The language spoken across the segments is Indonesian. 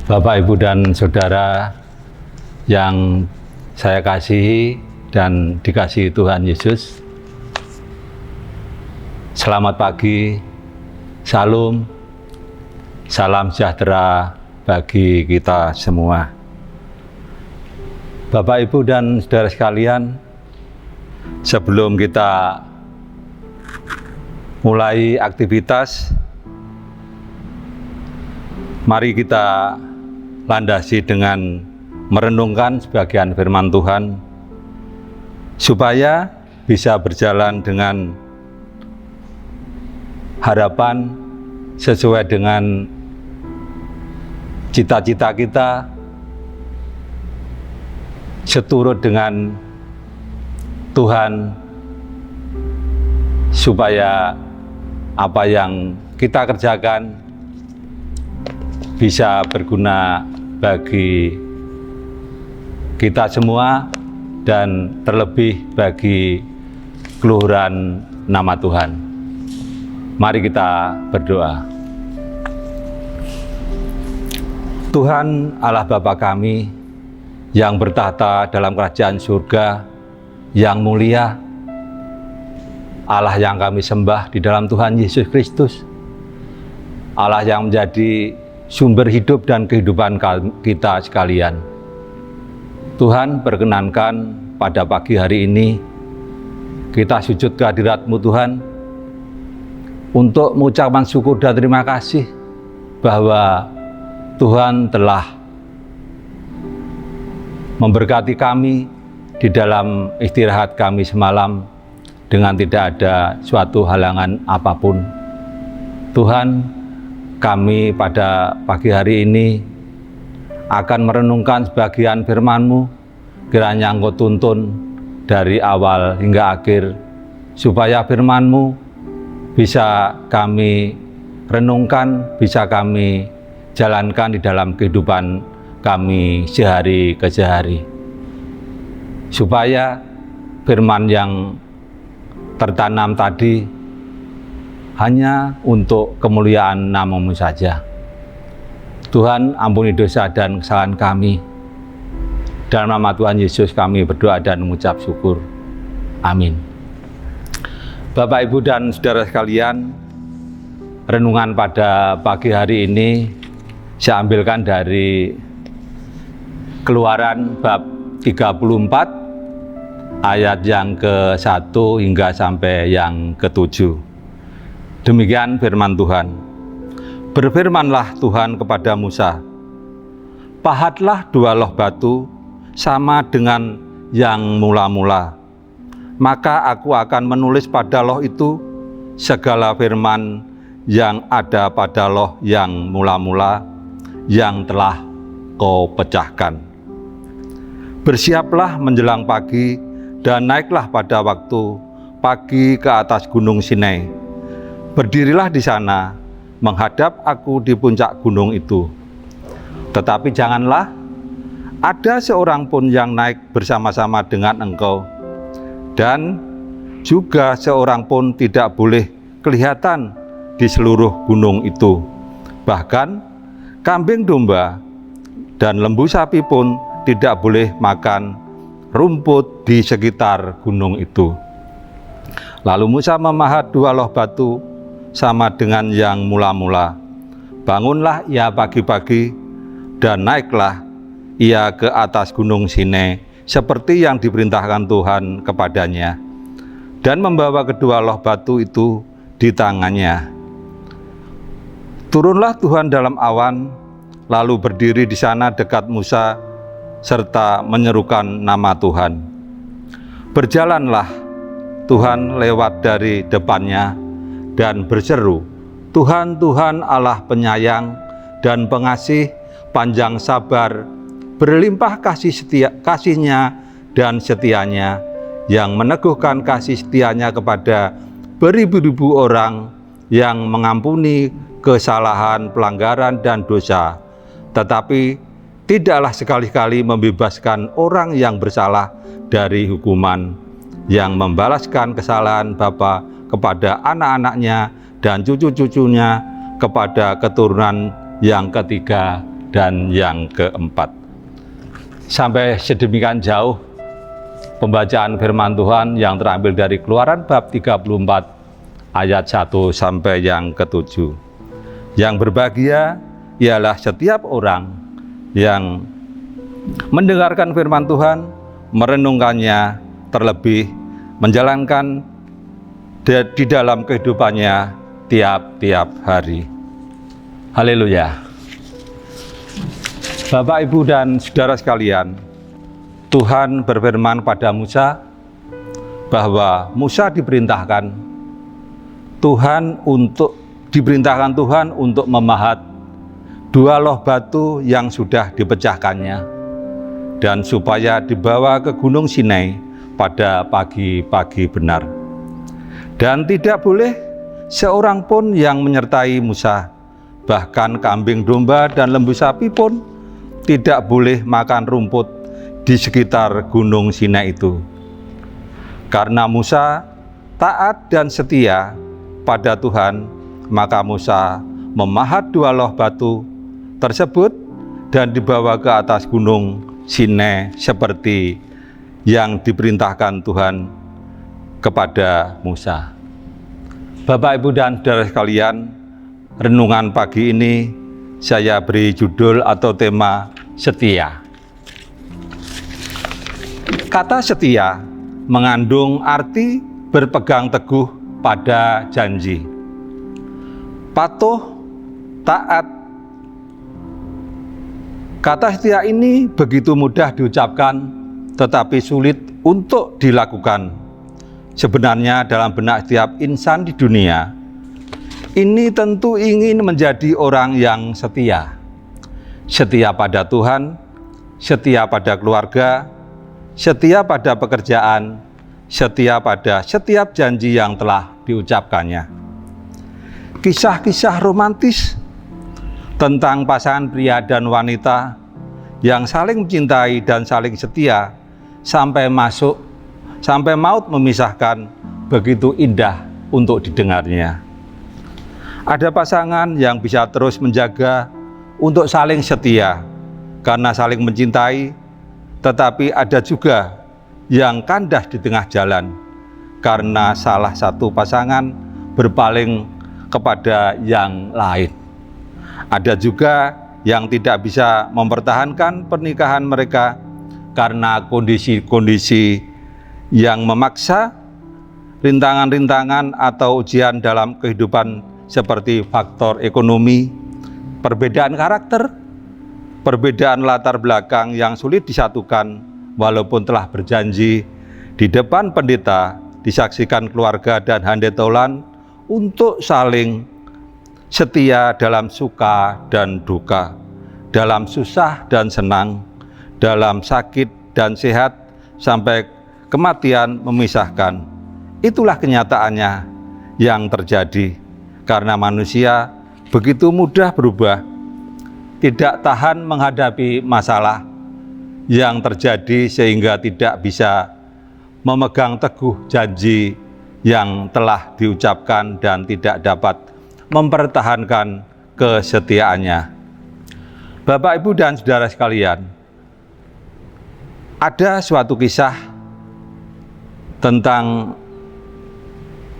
Bapak, Ibu, dan Saudara yang saya kasihi dan dikasihi Tuhan Yesus, selamat pagi, salam sejahtera bagi kita semua. Bapak, Ibu, dan Saudara sekalian, sebelum kita mulai aktivitas, mari kita landasi dengan merenungkan sebagian firman Tuhan supaya bisa berjalan dengan harapan sesuai dengan cita-cita kita, seturut dengan Tuhan, supaya apa yang kita kerjakan bisa berguna bagi kita semua dan terlebih bagi keluhuran nama Tuhan. Mari kita berdoa. Tuhan Allah Bapa kami yang bertahta dalam kerajaan surga yang mulia, Allah yang kami sembah di dalam Tuhan Yesus Kristus, Allah yang menjadi sumber hidup dan kehidupan kita sekalian. Tuhan, perkenankan pada pagi hari ini kita sujud ke hadirat-Mu Tuhan untuk mengucapkan syukur dan terima kasih bahwa Tuhan telah memberkati kami di dalam istirahat kami semalam dengan tidak ada suatu halangan apapun. Tuhan, kami pada pagi hari ini akan merenungkan sebagian firman-Mu, kiranya Engkau tuntun dari awal hingga akhir, supaya firman-Mu bisa kami renungkan, bisa kami jalankan di dalam kehidupan kami sehari ke sehari. Supaya firman yang tertanam tadi hanya untuk kemuliaan nama-Mu saja. Tuhan, ampuni dosa dan kesalahan kami. Dalam nama Tuhan Yesus kami berdoa dan mengucap syukur. Amin. Bapak, Ibu, dan Saudara sekalian, renungan pada pagi hari ini saya ambilkan dari Keluaran bab 34 ayat yang ke-1 hingga sampai yang ke-7. Demikian firman Tuhan. Berfirmanlah Tuhan kepada Musa, pahatlah 2 loh batu sama dengan yang mula-mula. Maka aku akan menulis pada loh itu segala firman yang ada pada loh yang mula-mula yang telah kau pecahkan. Bersiaplah menjelang pagi dan naiklah pada waktu pagi ke atas gunung Sinai. Berdirilah di sana, menghadap aku di puncak gunung itu. Tetapi janganlah ada seorang pun yang naik bersama-sama dengan engkau, dan juga seorang pun tidak boleh kelihatan di seluruh gunung itu. Bahkan kambing domba dan lembu sapi pun tidak boleh makan rumput di sekitar gunung itu. Lalu Musa memahat 2 loh batu sama dengan yang mula-mula. Bangunlah ia pagi-pagi dan naiklah ia ke atas gunung Sinai seperti yang diperintahkan Tuhan kepadanya, dan membawa kedua loh batu itu di tangannya. Turunlah Tuhan dalam awan, lalu berdiri di sana dekat Musa serta menyerukan nama Tuhan. Berjalanlah Tuhan lewat dari depannya dan berseru, Tuhan, Tuhan Allah penyayang dan pengasih, panjang sabar, berlimpah kasihnya dan setianya, yang meneguhkan kasih setianya kepada beribu-ribu orang, yang mengampuni kesalahan, pelanggaran, dan dosa, tetapi tidaklah sekali-kali membebaskan orang yang bersalah dari hukuman, yang membalaskan kesalahan bapa kepada anak-anaknya dan cucu-cucunya kepada keturunan yang ketiga dan yang keempat. Sampai sedemikian jauh pembacaan firman Tuhan yang terambil dari Keluaran bab 34 ayat 1 sampai yang ke-7. Yang berbahagia ialah setiap orang yang mendengarkan firman Tuhan, merenungkannya, terlebih menjalankan di dalam kehidupannya tiap-tiap hari. Haleluya. Bapak, Ibu, dan saudara sekalian, Tuhan berfirman pada Musa bahwa Musa diperintahkan Tuhan untuk memahat 2 loh batu yang sudah dipecahkannya, dan supaya dibawa ke Gunung Sinai pada pagi-pagi benar. Dan tidak boleh seorang pun yang menyertai Musa, bahkan kambing domba dan lembu sapi pun tidak boleh makan rumput di sekitar Gunung Sinai itu. Karena Musa taat dan setia pada Tuhan, maka Musa memahat 2 loh batu tersebut dan dibawa ke atas Gunung Sinai seperti yang diperintahkan Tuhan kepada Musa. Bapak, Ibu, dan saudara sekalian, renungan pagi ini saya beri judul atau tema setia. Kata setia mengandung arti berpegang teguh pada janji, patuh, taat. Kata setia ini begitu mudah diucapkan, tetapi sulit untuk dilakukan. Sebenarnya dalam benak setiap insan di dunia ini tentu ingin menjadi orang yang setia. Setia pada Tuhan, setia pada keluarga, setia pada pekerjaan, setia pada setiap janji yang telah diucapkannya. Kisah-kisah romantis tentang pasangan pria dan wanita yang saling mencintai dan saling setia sampai maut memisahkan begitu indah untuk didengarnya. Ada pasangan yang bisa terus menjaga untuk saling setia karena saling mencintai, tetapi ada juga yang kandas di tengah jalan karena salah satu pasangan berpaling kepada yang lain. Ada juga yang tidak bisa mempertahankan pernikahan mereka karena kondisi-kondisi yang memaksa, rintangan-rintangan atau ujian dalam kehidupan seperti faktor ekonomi, perbedaan karakter, perbedaan latar belakang yang sulit disatukan walaupun telah berjanji di depan pendeta, disaksikan keluarga dan handetolan untuk saling setia dalam suka dan duka, dalam susah dan senang, dalam sakit dan sehat, sampai kematian memisahkan. Itulah kenyataannya yang terjadi karena manusia begitu mudah berubah, tidak tahan menghadapi masalah yang terjadi sehingga tidak bisa memegang teguh janji yang telah diucapkan dan tidak dapat mempertahankan kesetiaannya. Bapak, Ibu, dan saudara sekalian, ada suatu kisah tentang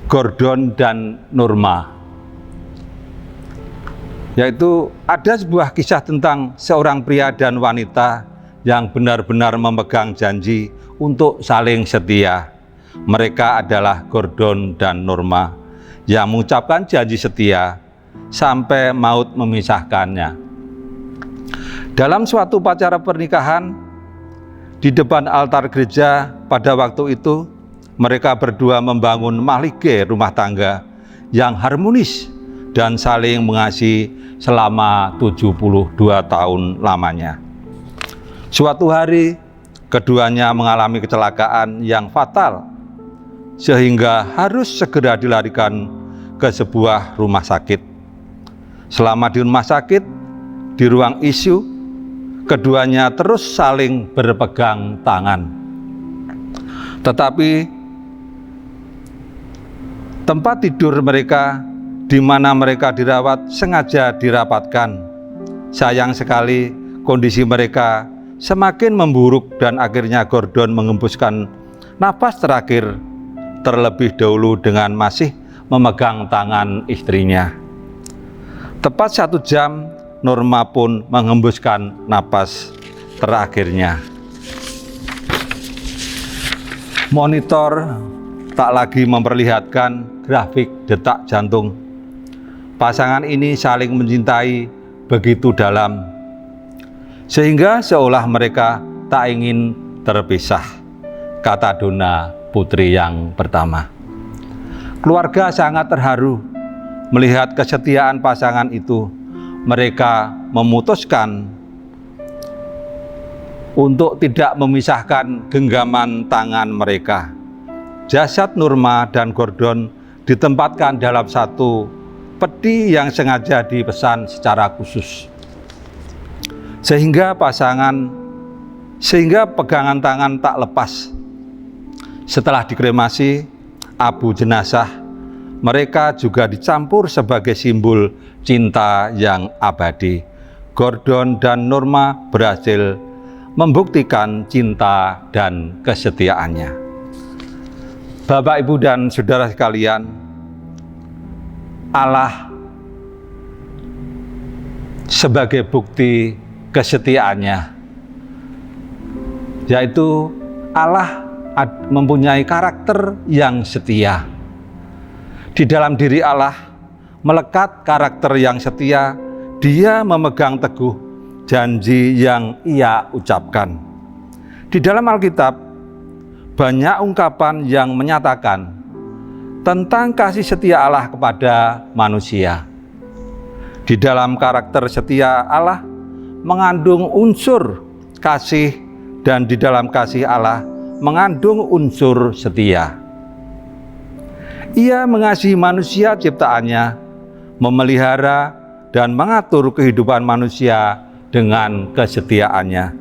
Gordon dan Norma, yaitu ada sebuah kisah tentang seorang pria dan wanita yang benar-benar memegang janji untuk saling setia. Mereka adalah Gordon dan Norma yang mengucapkan janji setia sampai maut memisahkannya. Dalam suatu upacara pernikahan di depan altar gereja pada waktu itu, mereka berdua membangun mahligai rumah tangga yang harmonis dan saling mengasihi selama 72 tahun lamanya. Suatu hari, keduanya mengalami kecelakaan yang fatal, sehingga harus segera dilarikan ke sebuah rumah sakit. Selama di rumah sakit, di ruang ICU, keduanya terus saling berpegang tangan. Tetapi tempat tidur mereka di mana mereka dirawat sengaja dirapatkan Sayang sekali kondisi mereka semakin memburuk dan akhirnya Gordon mengembuskan napas terakhir terlebih dahulu dengan masih memegang tangan istrinya. Tepat 1 jam, Norma pun menghembuskan napas terakhirnya. Monitor tak lagi memperlihatkan grafik detak jantung. Pasangan ini saling mencintai begitu dalam, sehingga seolah mereka tak ingin terpisah, kata Donna, putri yang pertama. Keluarga sangat terharu melihat kesetiaan pasangan itu. Mereka memutuskan untuk tidak memisahkan genggaman tangan mereka. Jasad Norma dan Gordon ditempatkan dalam satu peti yang sengaja dipesan secara khusus, sehingga pegangan tangan tak lepas. Setelah dikremasi, abu jenazah mereka juga dicampur sebagai simbol cinta yang abadi. Gordon dan Norma berhasil membuktikan cinta dan kesetiaannya. Bapak, Ibu, dan saudara sekalian, Allah sebagai bukti kesetiaannya, yaitu Allah mempunyai karakter yang setia. Di dalam diri Allah melekat karakter yang setia. Dia memegang teguh janji yang Ia ucapkan. Di dalam Alkitab banyak ungkapan yang menyatakan tentang kasih setia Allah kepada manusia. Di dalam karakter setia Allah mengandung unsur kasih, dan di dalam kasih Allah mengandung unsur setia. Ia mengasihi manusia ciptaannya, memelihara dan mengatur kehidupan manusia dengan kesetiaannya.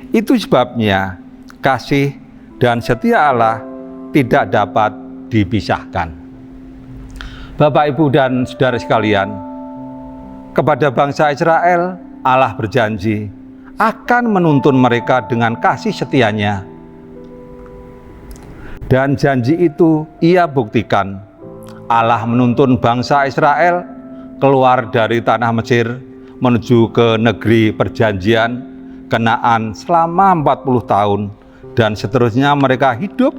Itu sebabnya kasih dan setia Allah tidak dapat dipisahkan. Bapak, Ibu, dan saudara sekalian, kepada bangsa Israel, Allah berjanji akan menuntun mereka dengan kasih setianya. Dan janji itu Ia buktikan. Allah menuntun bangsa Israel keluar dari tanah Mesir menuju ke negeri perjanjian Kanaan selama 40 tahun, dan seterusnya mereka hidup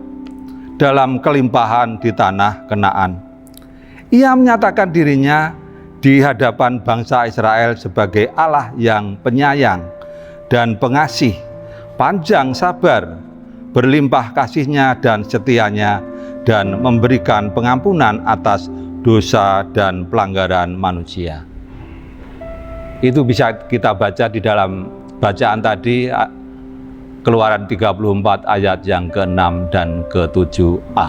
dalam kelimpahan di tanah Kanaan. Ia menyatakan dirinya di hadapan bangsa Israel sebagai Allah yang penyayang dan pengasih, panjang sabar, berlimpah kasih-Nya dan setia-Nya, dan memberikan pengampunan atas dosa dan pelanggaran manusia. Itu bisa kita baca di dalam bacaan tadi, Keluaran 34 ayat yang ke-6 dan ke-7a.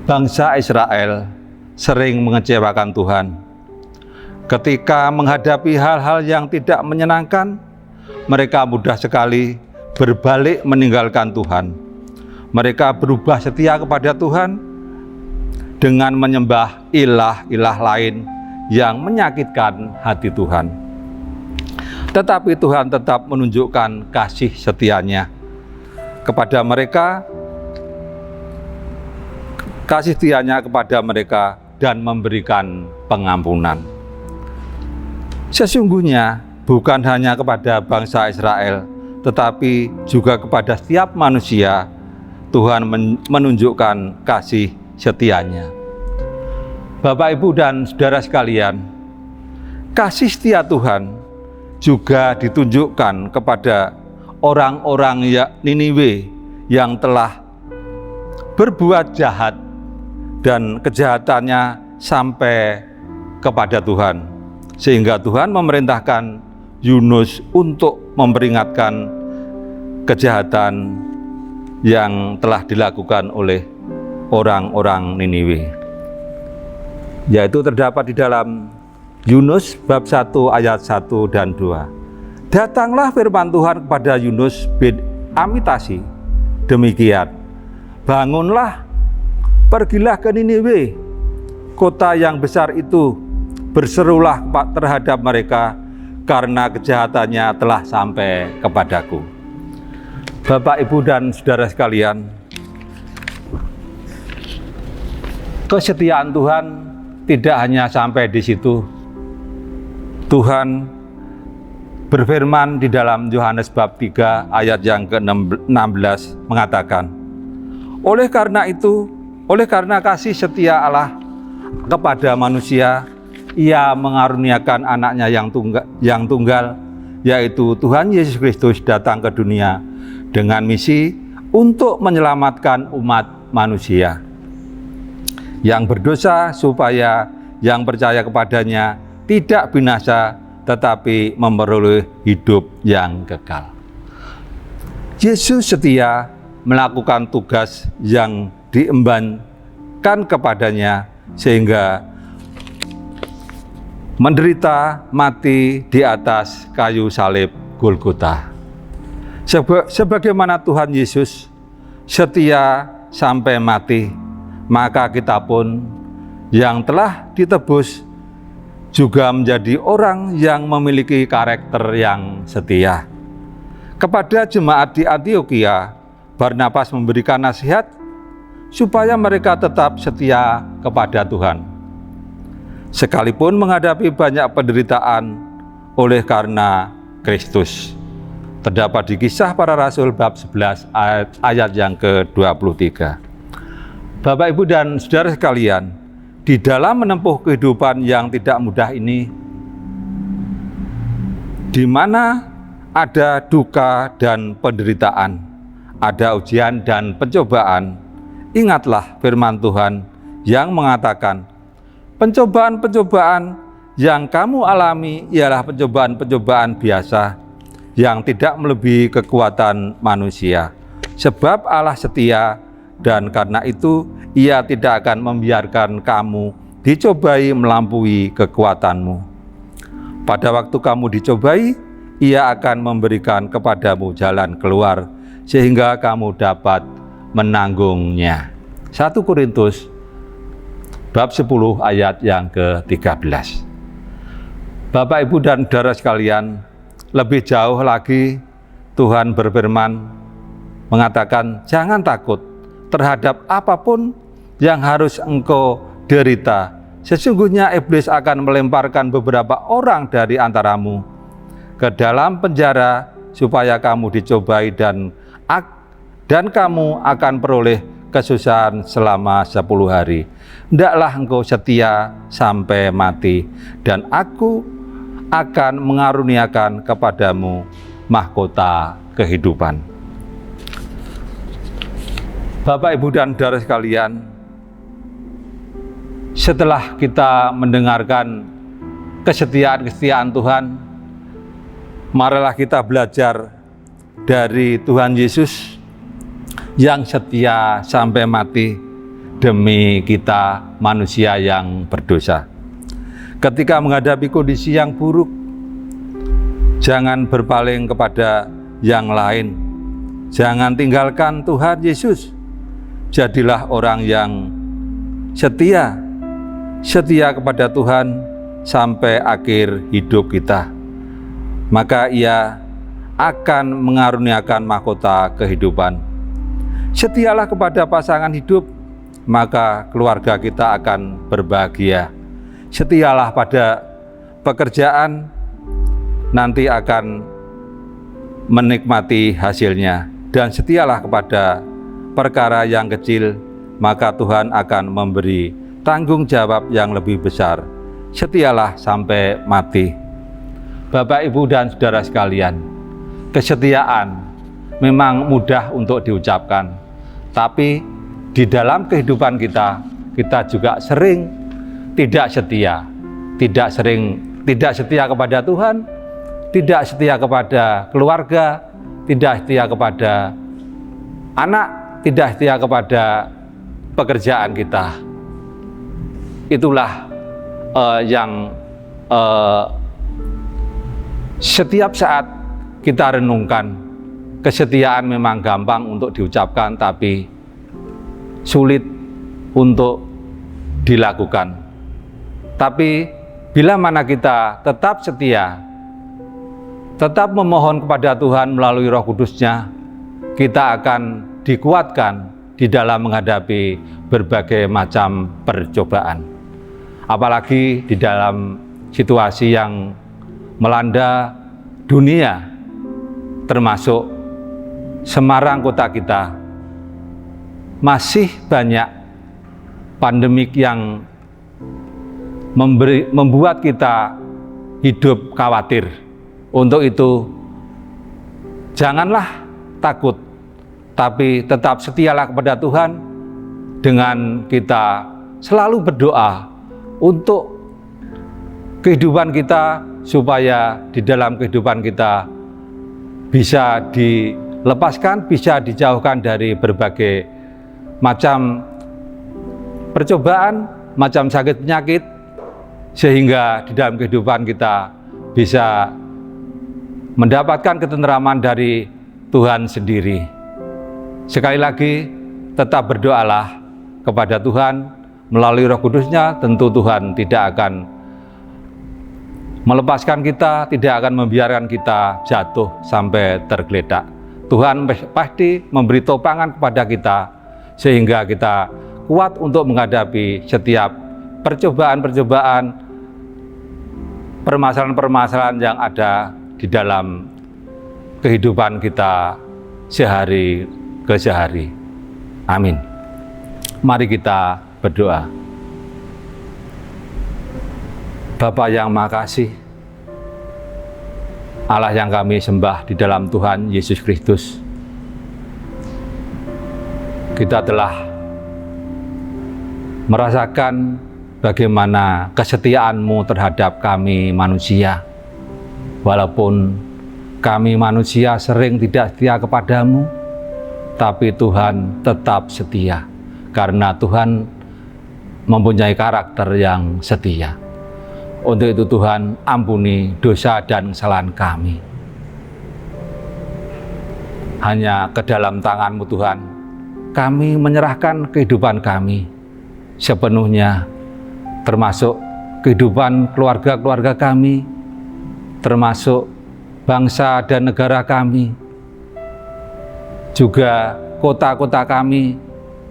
Bangsa Israel sering mengecewakan Tuhan. Ketika menghadapi hal-hal yang tidak menyenangkan, mereka mudah sekali berbalik meninggalkan Tuhan. Mereka berubah setia kepada Tuhan dengan menyembah ilah-ilah lain yang menyakitkan hati Tuhan. Tetapi Tuhan tetap menunjukkan kasih setia-Nya kepada mereka, kasih setia-Nya kepada mereka, dan memberikan pengampunan. Sesungguhnya bukan hanya kepada bangsa Israel, tetapi juga kepada setiap manusia Tuhan menunjukkan kasih setia-Nya. Bapak, Ibu, dan saudara sekalian, kasih setia Tuhan juga ditunjukkan kepada orang-orang Niniwe yang telah berbuat jahat dan kejahatannya sampai kepada Tuhan, sehingga Tuhan memerintahkan Yunus untuk memperingatkan kejahatan yang telah dilakukan oleh orang-orang Niniwe. Yaitu terdapat di dalam Yunus bab 1 ayat 1 dan 2. Datanglah firman Tuhan kepada Yunus bin Amitasi demikian, bangunlah, pergilah ke Niniwe, kota yang besar itu, berserulah terhadap mereka, karena kejahatannya telah sampai kepadaku. Bapak, Ibu, dan saudara sekalian, kesetiaan Tuhan tidak hanya sampai di situ. Tuhan berfirman di dalam Yohanes bab 3 ayat yang ke-16 mengatakan, oleh karena kasih setia Allah kepada manusia, Ia mengaruniakan anaknya yang tunggal, yaitu Tuhan Yesus Kristus datang ke dunia dengan misi untuk menyelamatkan umat manusia yang berdosa, supaya yang percaya kepadanya tidak binasa tetapi memperoleh hidup yang kekal. Yesus setia melakukan tugas yang diembankan kepadanya sehingga menderita mati di atas kayu salib Golgota. Sebagaimana Tuhan Yesus setia sampai mati, maka kita pun yang telah ditebus juga menjadi orang yang memiliki karakter yang setia. Kepada jemaat di Antiokhia, Barnabas memberikan nasihat supaya mereka tetap setia kepada Tuhan, sekalipun menghadapi banyak penderitaan oleh karena Kristus. Terdapat di Kisah Para Rasul bab 11 ayat yang ke-23. Bapak, Ibu, dan saudara sekalian, di dalam menempuh kehidupan yang tidak mudah ini, di mana ada duka dan penderitaan, ada ujian dan pencobaan, ingatlah firman Tuhan yang mengatakan, pencobaan-pencobaan yang kamu alami ialah pencobaan-pencobaan biasa yang tidak melebihi kekuatan manusia. Sebab Allah setia, dan karena itu Ia tidak akan membiarkan kamu dicobai melampaui kekuatanmu. Pada waktu kamu dicobai, Ia akan memberikan kepadamu jalan keluar, sehingga kamu dapat menanggungnya. 1 Korintus bab 10 ayat yang ke-13. Bapak, Ibu, dan saudara sekalian, lebih jauh lagi Tuhan berfirman mengatakan, jangan takut terhadap apapun yang harus engkau derita. Sesungguhnya iblis akan melemparkan beberapa orang dari antaramu ke dalam penjara supaya kamu dicobai dan kamu akan peroleh kesusahan selama 10 hari. Hendaklah engkau setia sampai mati, dan aku akan mengaruniakan kepadamu mahkota kehidupan. Bapak, Ibu, dan saudara sekalian, setelah kita mendengarkan kesetiaan Tuhan, marilah kita belajar dari Tuhan Yesus yang setia sampai mati demi kita manusia yang berdosa. Ketika menghadapi kondisi yang buruk, jangan berpaling kepada yang lain. Jangan tinggalkan Tuhan Yesus. Jadilah orang yang setia kepada Tuhan sampai akhir hidup kita. Maka Ia akan mengaruniakan mahkota kehidupan. Setialah kepada pasangan hidup, maka keluarga kita akan berbahagia. Setialah pada pekerjaan, nanti akan menikmati hasilnya. Dan setialah kepada perkara yang kecil, maka Tuhan akan memberi tanggung jawab yang lebih besar. Setialah sampai mati. Bapak, Ibu, dan saudara sekalian, kesetiaan memang mudah untuk diucapkan, tapi di dalam kehidupan kita juga sering tidak setia kepada Tuhan, tidak setia kepada keluarga, tidak setia kepada anak, tidak setia kepada pekerjaan kita. Itulah yang setiap saat kita renungkan. Kesetiaan memang gampang untuk diucapkan, tapi sulit untuk dilakukan. Tapi bila mana kita tetap setia tetap memohon kepada Tuhan melalui Roh Kudus-Nya, kita akan dikuatkan di dalam menghadapi berbagai macam percobaan. Apalagi di dalam situasi yang melanda dunia, termasuk Semarang kota kita, masih banyak pandemik yang membuat kita hidup khawatir. Untuk itu, janganlah takut, tapi tetap setialah kepada Tuhan dengan kita selalu berdoa untuk kehidupan kita, supaya di dalam kehidupan kita bisa dilepaskan, bisa dijauhkan dari berbagai macam percobaan, macam sakit penyakit, sehingga di dalam kehidupan kita bisa mendapatkan ketenteraman dari Tuhan sendiri. Sekali lagi, tetap berdoalah kepada Tuhan melalui Roh Kudus-Nya. Tentu Tuhan tidak akan melepaskan kita, tidak akan membiarkan kita jatuh sampai tergeletak. Tuhan pasti memberi topangan kepada kita sehingga kita kuat untuk menghadapi setiap percobaan-percobaan, permasalahan-permasalahan yang ada di dalam kehidupan kita sehari ke sehari. Amin. Mari kita berdoa. Bapa yang Maha Kasih, Allah yang kami sembah di dalam Tuhan Yesus Kristus, kita telah merasakan bagaimana kesetiaan-Mu terhadap kami manusia. Walaupun kami manusia sering tidak setia kepadamu, tapi Tuhan tetap setia, karena Tuhan mempunyai karakter yang setia. Untuk itu Tuhan, ampuni dosa dan kesalahan kami. Hanya ke dalam tangan-Mu Tuhan, kami menyerahkan kehidupan kami sepenuhnya, termasuk kehidupan keluarga-keluarga kami, termasuk bangsa dan negara kami, juga kota-kota kami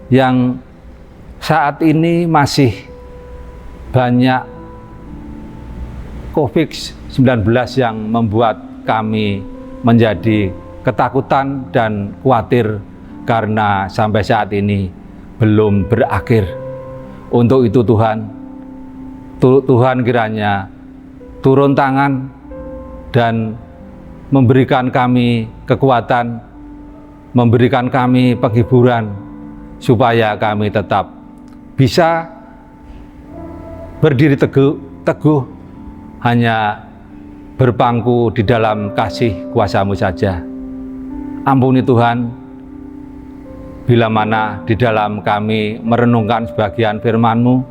yang saat ini masih banyak COVID-19 yang membuat kami menjadi ketakutan dan khawatir karena sampai saat ini belum berakhir. Untuk itu Tuhan kiranya turun tangan dan memberikan kami kekuatan, memberikan kami penghiburan, supaya kami tetap bisa berdiri teguh, hanya berpangku di dalam kasih kuasa-Mu saja. Ampuni Tuhan, bila mana di dalam kami merenungkan sebagian firman-Mu,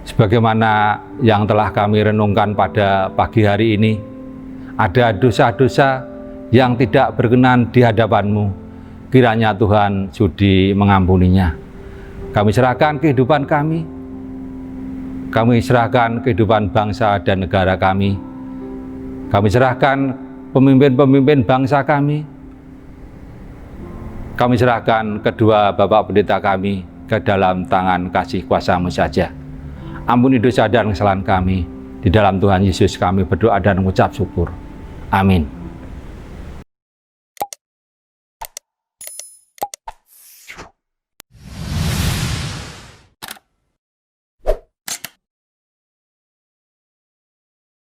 sebagaimana yang telah kami renungkan pada pagi hari ini, ada dosa-dosa yang tidak berkenan di hadapan-Mu, kiranya Tuhan sudi mengampuninya. Kami serahkan kehidupan kami serahkan kehidupan bangsa dan negara kami serahkan pemimpin-pemimpin bangsa kami serahkan kedua Bapak Pendeta kami ke dalam tangan kasih kuasa-Mu saja. Ampuni dosa dan kesalahan kami. Di dalam Tuhan Yesus kami berdoa dan mengucap syukur. Amin.